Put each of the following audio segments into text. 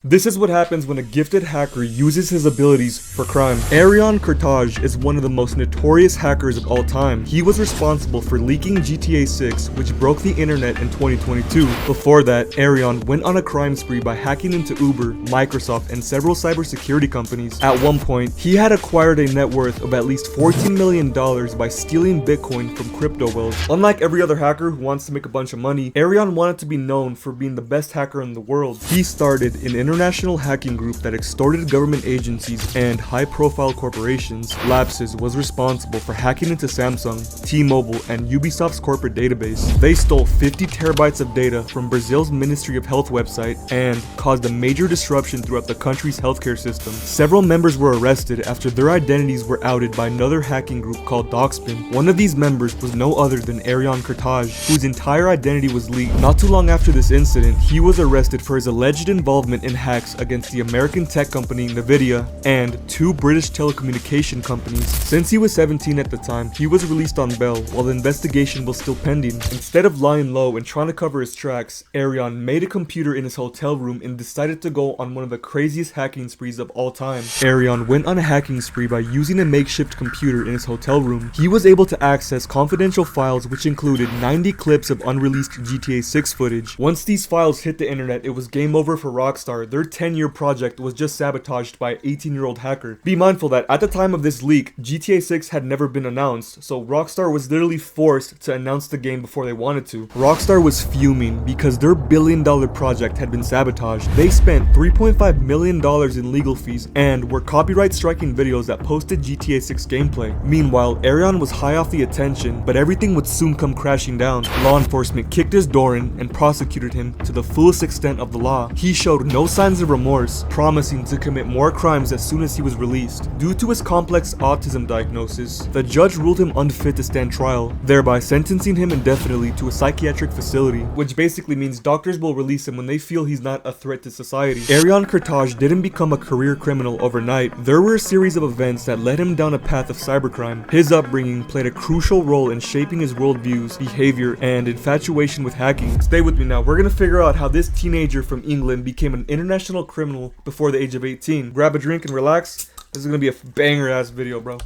This is what happens when a gifted hacker uses his abilities for crime. Arion Kurtaj is one of the most notorious hackers of all time. He was responsible for leaking GTA 6, which broke the internet in 2022. Before that, Arion went on a crime spree by hacking into Uber, Microsoft, and several cybersecurity companies. At one point, he had acquired a net worth of at least $14 million by stealing Bitcoin from crypto whales. Unlike every other hacker who wants to make a bunch of money, Arion wanted to be known for being the best hacker in the world. He started an international hacking group that extorted government agencies and high-profile corporations. Lapsus was responsible for hacking into Samsung, T-Mobile, and Ubisoft's corporate database. They stole 50 terabytes of data from Brazil's Ministry of Health website and caused a major disruption throughout the country's healthcare system. Several members were arrested after their identities were outed by another hacking group called Doxpin. One of these members was no other than Arion Kurtaj, whose entire identity was leaked. Not too long after this incident, he was arrested for his alleged involvement in hacks against the American tech company Nvidia and two British telecommunication companies. Since he was 17 at the time, he was released on bail while the investigation was still pending. Instead of lying low and trying to cover his tracks, Arion made a computer in his hotel room and decided to go on one of the craziest hacking sprees of all time. Arion went on a hacking spree by using a makeshift computer in his hotel room. He was able to access confidential files which included 90 clips of unreleased GTA 6 footage. Once these files hit the internet, it was game over for Rockstar. Their 10-year project was just sabotaged by an 18-year-old hacker. Be mindful that at the time of this leak, GTA 6 had never been announced, so Rockstar was literally forced to announce the game before they wanted to. Rockstar was fuming because their billion-dollar project had been sabotaged. They spent $3.5 million in legal fees and were copyright striking videos that posted GTA 6 gameplay. Meanwhile, Arion was high off the attention, but everything would soon come crashing down. Law enforcement kicked his door in and prosecuted him to the fullest extent of the law. He showed no signs of remorse, promising to commit more crimes as soon as he was released. Due to his complex autism diagnosis, the judge ruled him unfit to stand trial, thereby sentencing him indefinitely to a psychiatric facility, which basically means doctors will release him when they feel he's not a threat to society. Arion Kurtaj didn't become a career criminal overnight. There were a series of events that led him down a path of cybercrime. His upbringing played a crucial role in shaping his worldviews, behavior, and infatuation with hacking. Stay with me now. We're gonna figure out how this teenager from England became an international criminal before the age of 18. Grab a drink and relax. This is gonna be a banger ass video, bro.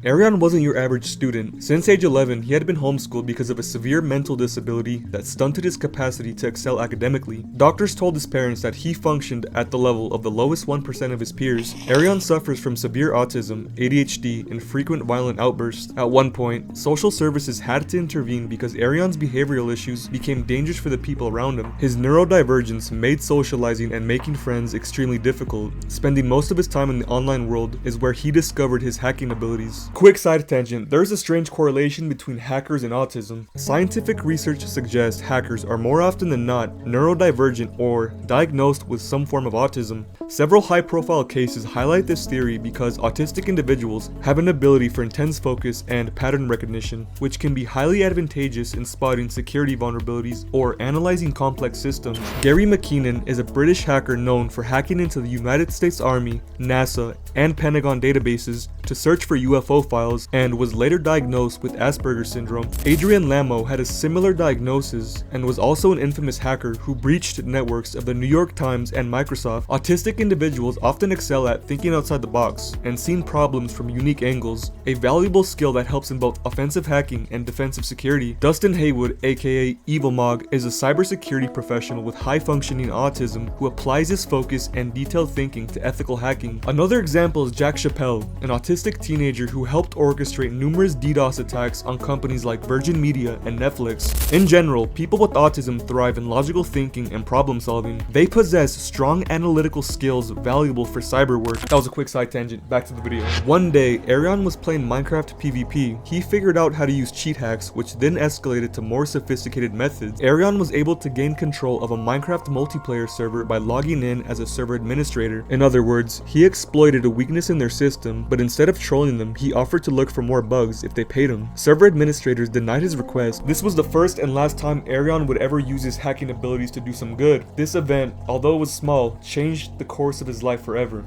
Arion wasn't your average student. Since age 11, he had been homeschooled because of a severe mental disability that stunted his capacity to excel academically. Doctors told his parents that he functioned at the level of the lowest 1% of his peers. Arion suffers from severe autism, ADHD, and frequent violent outbursts. At one point, social services had to intervene because Arion's behavioral issues became dangerous for the people around him. His neurodivergence made socializing and making friends extremely difficult. Spending most of his time in the online world is where he discovered his hacking abilities. Quick side tangent, there's a strange correlation between hackers and autism. Scientific research suggests hackers are more often than not neurodivergent or diagnosed with some form of autism. Several high-profile cases highlight this theory because autistic individuals have an ability for intense focus and pattern recognition, which can be highly advantageous in spotting security vulnerabilities or analyzing complex systems. Gary McKinnon is a British hacker known for hacking into the United States Army, NASA, and Pentagon databases to search for UFO files and was later diagnosed with Asperger's syndrome. Adrian Lamo had a similar diagnosis and was also an infamous hacker who breached networks of the New York Times and Microsoft. Autistic individuals often excel at thinking outside the box and seeing problems from unique angles, a valuable skill that helps in both offensive hacking and defensive security. Dustin Haywood, aka Evil Mog, is a cybersecurity professional with high-functioning autism who applies his focus and detailed thinking to ethical hacking. Another example is Jack Chappelle, an autistic teenager who helped orchestrate numerous DDoS attacks on companies like Virgin Media and Netflix. In general, people with autism thrive in logical thinking and problem solving. They possess strong analytical skills valuable for cyber work. That was a quick side tangent, back to the video. One day, Arion was playing Minecraft PvP. He figured out how to use cheat hacks, which then escalated to more sophisticated methods. Arion was able to gain control of a Minecraft multiplayer server by logging in as a server administrator. In other words, he exploited a weakness in their system, but instead of trolling them, he offered to look for more bugs if they paid him. Server administrators denied his request. This was the first and last time Arion would ever use his hacking abilities to do some good. This event, although it was small, changed the course of his life forever.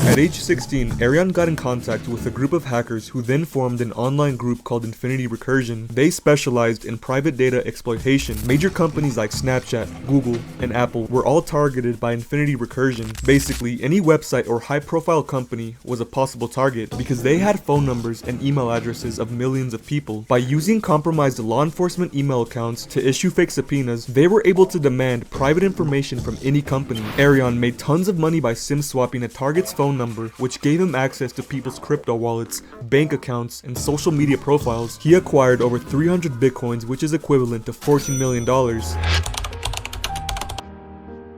At age 16, Arion got in contact with a group of hackers who then formed an online group called Infinity Recursion. They specialized in private data exploitation. Major companies like Snapchat, Google, and Apple were all targeted by Infinity Recursion. Basically, any website or high-profile company was a possible target because they had phone numbers and email addresses of millions of people. By using compromised law enforcement email accounts to issue fake subpoenas, they were able to demand private information from any company. Arion made tons of money by SIM swapping a target's phone number, which gave him access to people's crypto wallets, bank accounts, and social media profiles. He acquired over 300 bitcoins, which is equivalent to $14 million.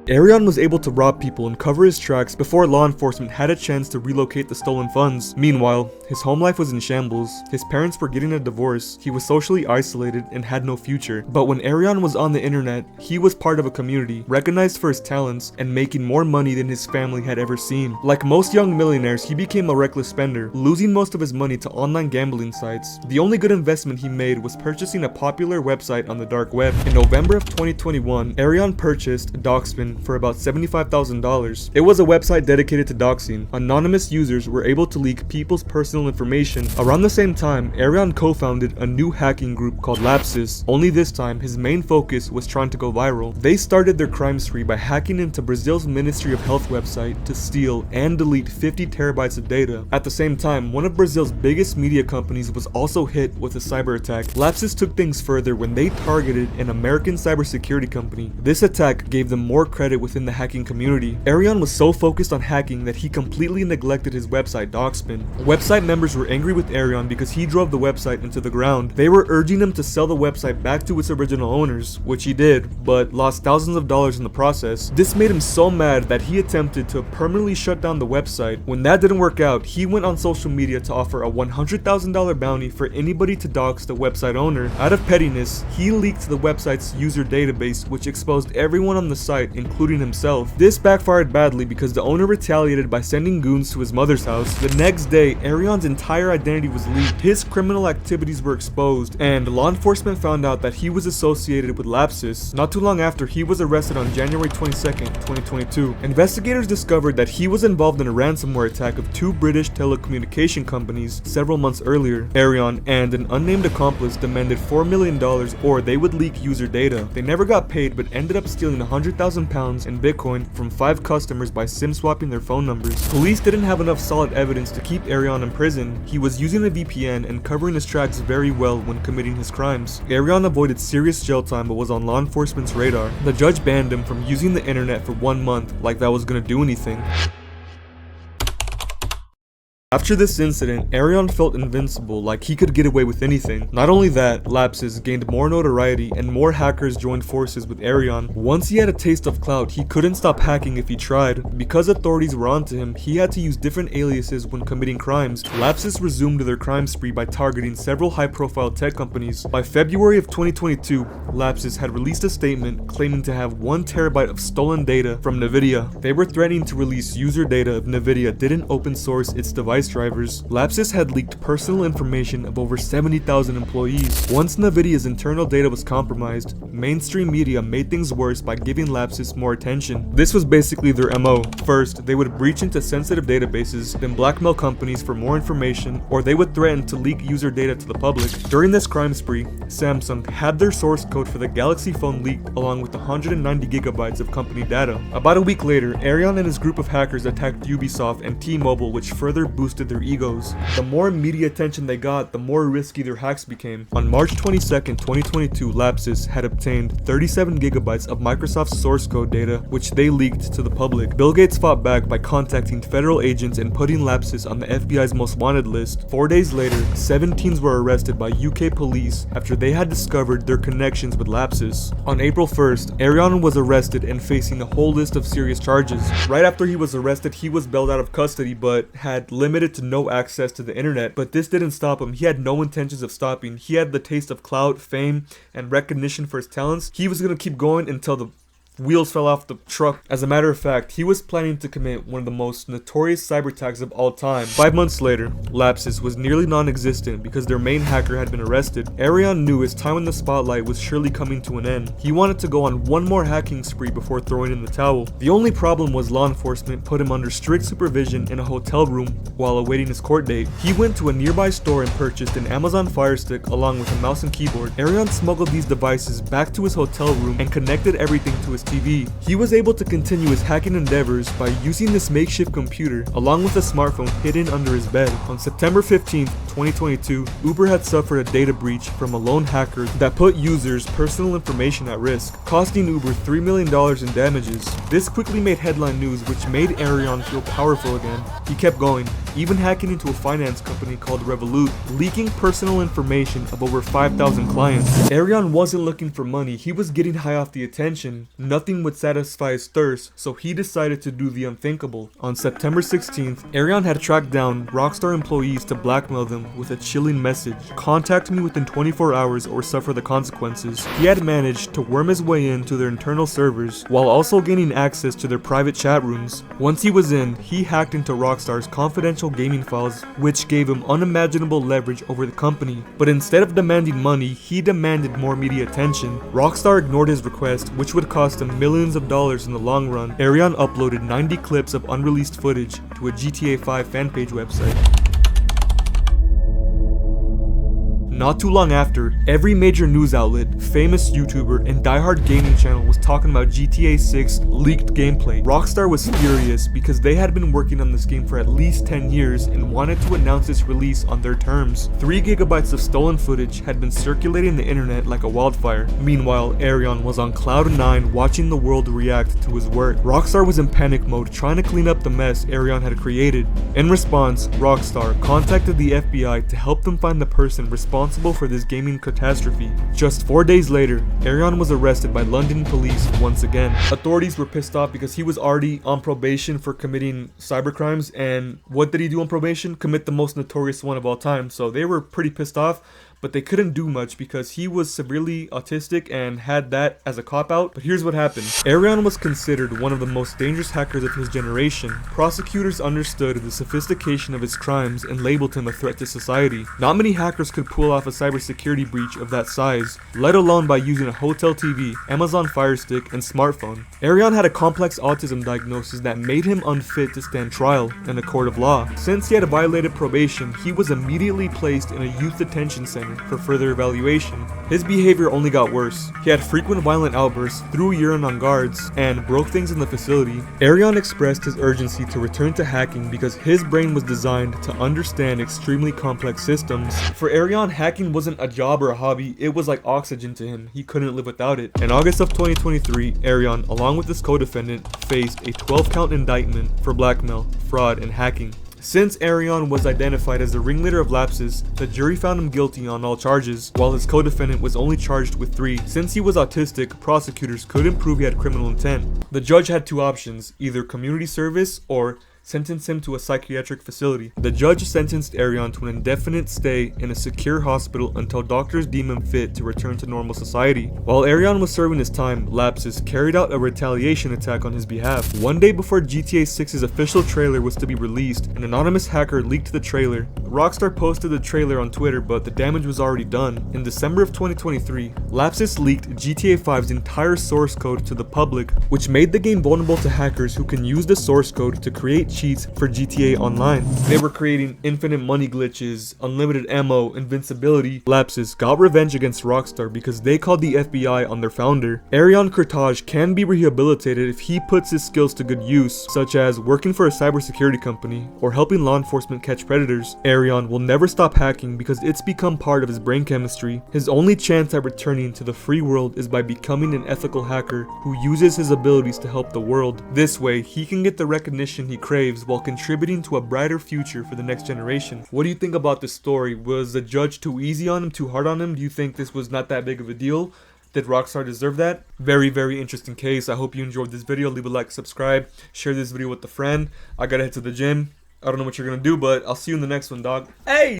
Arion was able to rob people and cover his tracks before law enforcement had a chance to relocate the stolen funds. Meanwhile, his home life was in shambles. His parents were getting a divorce, he was socially isolated, and had no future. But when Arion was on the internet, he was part of a community, recognized for his talents, and making more money than his family had ever seen. Like most young millionaires, he became a reckless spender, losing most of his money to online gambling sites. The only good investment he made was purchasing a popular website on the dark web. In November of 2021, Arion purchased Doxpin for about $75,000. It was a website dedicated to doxing. Anonymous users were able to leak people's personal information. Around the same time, Arion co-founded a new hacking group called Lapsus. Only this time, his main focus was trying to go viral. They started their crime spree by hacking into Brazil's Ministry of Health website to steal and delete 50 terabytes of data. At the same time, one of Brazil's biggest media companies was also hit with a cyber attack. Lapsus took things further when they targeted an American cybersecurity company. This attack gave them more credit within the hacking community. Arion was so focused on hacking that he completely neglected his website Doxpin. Website members were angry with Arion because he drove the website into the ground. They were urging him to sell the website back to its original owners, which he did, but lost thousands of dollars in the process. This made him so mad that he attempted to permanently shut down the website. When that didn't work out, he went on social media to offer a $100,000 bounty for anybody to dox the website owner. Out of pettiness, he leaked the website's user database, which exposed everyone on the site, including himself. This backfired badly because the owner retaliated by sending goons to his mother's house. The next day, Arion's entire identity was leaked, his criminal activities were exposed, and law enforcement found out that he was associated with Lapsus. Not too long after, he was arrested on January 22nd, 2022. Investigators discovered that he was involved in a ransomware attack of two British telecommunication companies several months earlier. Arion and an unnamed accomplice demanded $4 million or they would leak user data. They never got paid but ended up stealing 100,000 pounds in Bitcoin from 5 customers by SIM swapping their phone numbers. Police didn't have enough solid evidence to keep Arion in prison. He was using a VPN and covering his tracks very well when committing his crimes. Arion avoided serious jail time but was on law enforcement's radar. The judge banned him from using the internet for 1 month, like that was gonna do anything. After this incident, Arion felt invincible, like he could get away with anything. Not only that, Lapsus gained more notoriety and more hackers joined forces with Arion. Once he had a taste of clout, he couldn't stop hacking if he tried. Because authorities were onto him, he had to use different aliases when committing crimes. Lapsus resumed their crime spree by targeting several high-profile tech companies. By February of 2022, Lapsus had released a statement claiming to have 1 terabyte of stolen data from Nvidia. They were threatening to release user data if Nvidia didn't open source its device drivers. Lapsus had leaked personal information of over 70,000 employees. Once Nvidia's internal data was compromised, mainstream media made things worse by giving Lapsus more attention. This was basically their MO. First, they would breach into sensitive databases, then blackmail companies for more information, or they would threaten to leak user data to the public. During this crime spree, Samsung had their source code for the Galaxy phone leaked along with 190 gigabytes of company data. About a week later, Arion and his group of hackers attacked Ubisoft and T-Mobile, which further boosted their egos. The more media attention they got, the more risky their hacks became. On March 22nd, 2022, Lapsus had obtained 37 gigabytes of Microsoft's source code data, which they leaked to the public. Bill Gates fought back by contacting federal agents and putting Lapsus on the FBI's most wanted list. 4 days later, 7 teens were arrested by UK police after they had discovered their connections with Lapsus. On April 1st, Arion was arrested and facing a whole list of serious charges. Right after he was arrested, he was bailed out of custody but had limited to no access to the internet, but this didn't stop him. He had no intentions of stopping. He had the taste of clout, fame, and recognition for his talents. He was gonna keep going until the wheels fell off the truck. As a matter of fact, he was planning to commit one of the most notorious cyber attacks of all time. 5 months later, Lapsus was nearly non-existent because their main hacker had been arrested. Arion knew his time in the spotlight was surely coming to an end. He wanted to go on one more hacking spree before throwing in the towel. The only problem was law enforcement put him under strict supervision in a hotel room while awaiting his court date. He went to a nearby store and purchased an Amazon Fire Stick along with a mouse and keyboard. Arion smuggled these devices back to his hotel room and connected everything to his TV. He was able to continue his hacking endeavors by using this makeshift computer along with a smartphone hidden under his bed. On September 15th, 2022, Uber had suffered a data breach from a lone hacker that put users' personal information at risk, costing Uber $3 million in damages. This quickly made headline news, which made Arion feel powerful again. He kept going, even hacking into a finance company called Revolut, leaking personal information of over 5,000 clients. Arion wasn't looking for money, he was getting high off the attention. Nothing would satisfy his thirst, so he decided to do the unthinkable. On September 16th, Arion had tracked down Rockstar employees to blackmail them with a chilling message: "Contact me within 24 hours or suffer the consequences." He had managed to worm his way into their internal servers while also gaining access to their private chat rooms. Once he was in, he hacked into Rockstar's confidential gaming files, which gave him unimaginable leverage over the company. But instead of demanding money, he demanded more media attention. Rockstar ignored his request, which would cost him millions of dollars in the long run. Arion uploaded 90 clips of unreleased footage to a GTA 5 fan page website. Not too long after, every major news outlet, famous YouTuber, and diehard gaming channel was talking about GTA 6 leaked gameplay. Rockstar was furious because they had been working on this game for at least 10 years and wanted to announce its release on their terms. 3 gigabytes of stolen footage had been circulating the internet like a wildfire. Meanwhile, Arion was on cloud 9 watching the world react to his work. Rockstar was in panic mode trying to clean up the mess Arion had created. In response, Rockstar contacted the FBI to help them find the person responsible for this gaming catastrophe. Just 4 days later, Arion was arrested by London police once again. Authorities were pissed off because he was already on probation for committing cybercrimes, and what did he do on probation? Commit the most notorious one of all time. So they were pretty pissed off, but they couldn't do much because he was severely autistic and had that as a cop-out. But here's what happened. Arion was considered one of the most dangerous hackers of his generation. Prosecutors understood the sophistication of his crimes and labeled him a threat to society. Not many hackers could pull off a cybersecurity breach of that size, let alone by using a hotel TV, Amazon Fire Stick, and smartphone. Arion had a complex autism diagnosis that made him unfit to stand trial in a court of law. Since he had violated probation, he was immediately placed in a youth detention center for further evaluation. His behavior only got worse. He had frequent violent outbursts, threw urine on guards, and broke things in the facility. Arion expressed his urgency to return to hacking because his brain was designed to understand extremely complex systems. For Arion, hacking wasn't a job or a hobby, it was like oxygen to him. He couldn't live without it. In August of 2023, Arion, along with his co-defendant, faced a 12-count indictment for blackmail, fraud, and hacking. Since Arion was identified as the ringleader of Lapsus, the jury found him guilty on all charges, while his co-defendant was only charged with 3. Since he was autistic, prosecutors couldn't prove he had criminal intent. The judge had 2 options, either community service or sentence him to a psychiatric facility. The judge sentenced Arion to an indefinite stay in a secure hospital until doctors deem him fit to return to normal society. While Arion was serving his time, Lapsus carried out a retaliation attack on his behalf. One day before GTA 6's official trailer was to be released, an anonymous hacker leaked the trailer. Rockstar posted the trailer on Twitter, but the damage was already done. In December of 2023, Lapsus leaked GTA 5's entire source code to the public, which made the game vulnerable to hackers who can use the source code to create cheats for GTA Online. They were creating infinite money glitches, unlimited ammo, invincibility. Lapsus got revenge against Rockstar because they called the FBI on their founder. Arion Kurtaj can be rehabilitated if he puts his skills to good use, such as working for a cybersecurity company or helping law enforcement catch predators. Arion will never stop hacking because it's become part of his brain chemistry. His only chance at returning to the free world is by becoming an ethical hacker who uses his abilities to help the world. This way, he can get the recognition he craves while contributing to a brighter future for the next generation. What do you think about this story? Was the judge too easy on him, too hard on him? Do you think this was not that big of a deal? Did Rockstar deserve that? Very, very interesting case. I hope you enjoyed this video. Leave a like, subscribe, share this video with a friend. I gotta head to the gym. I don't know what you're gonna do, but I'll see you in the next one, dog. Hey!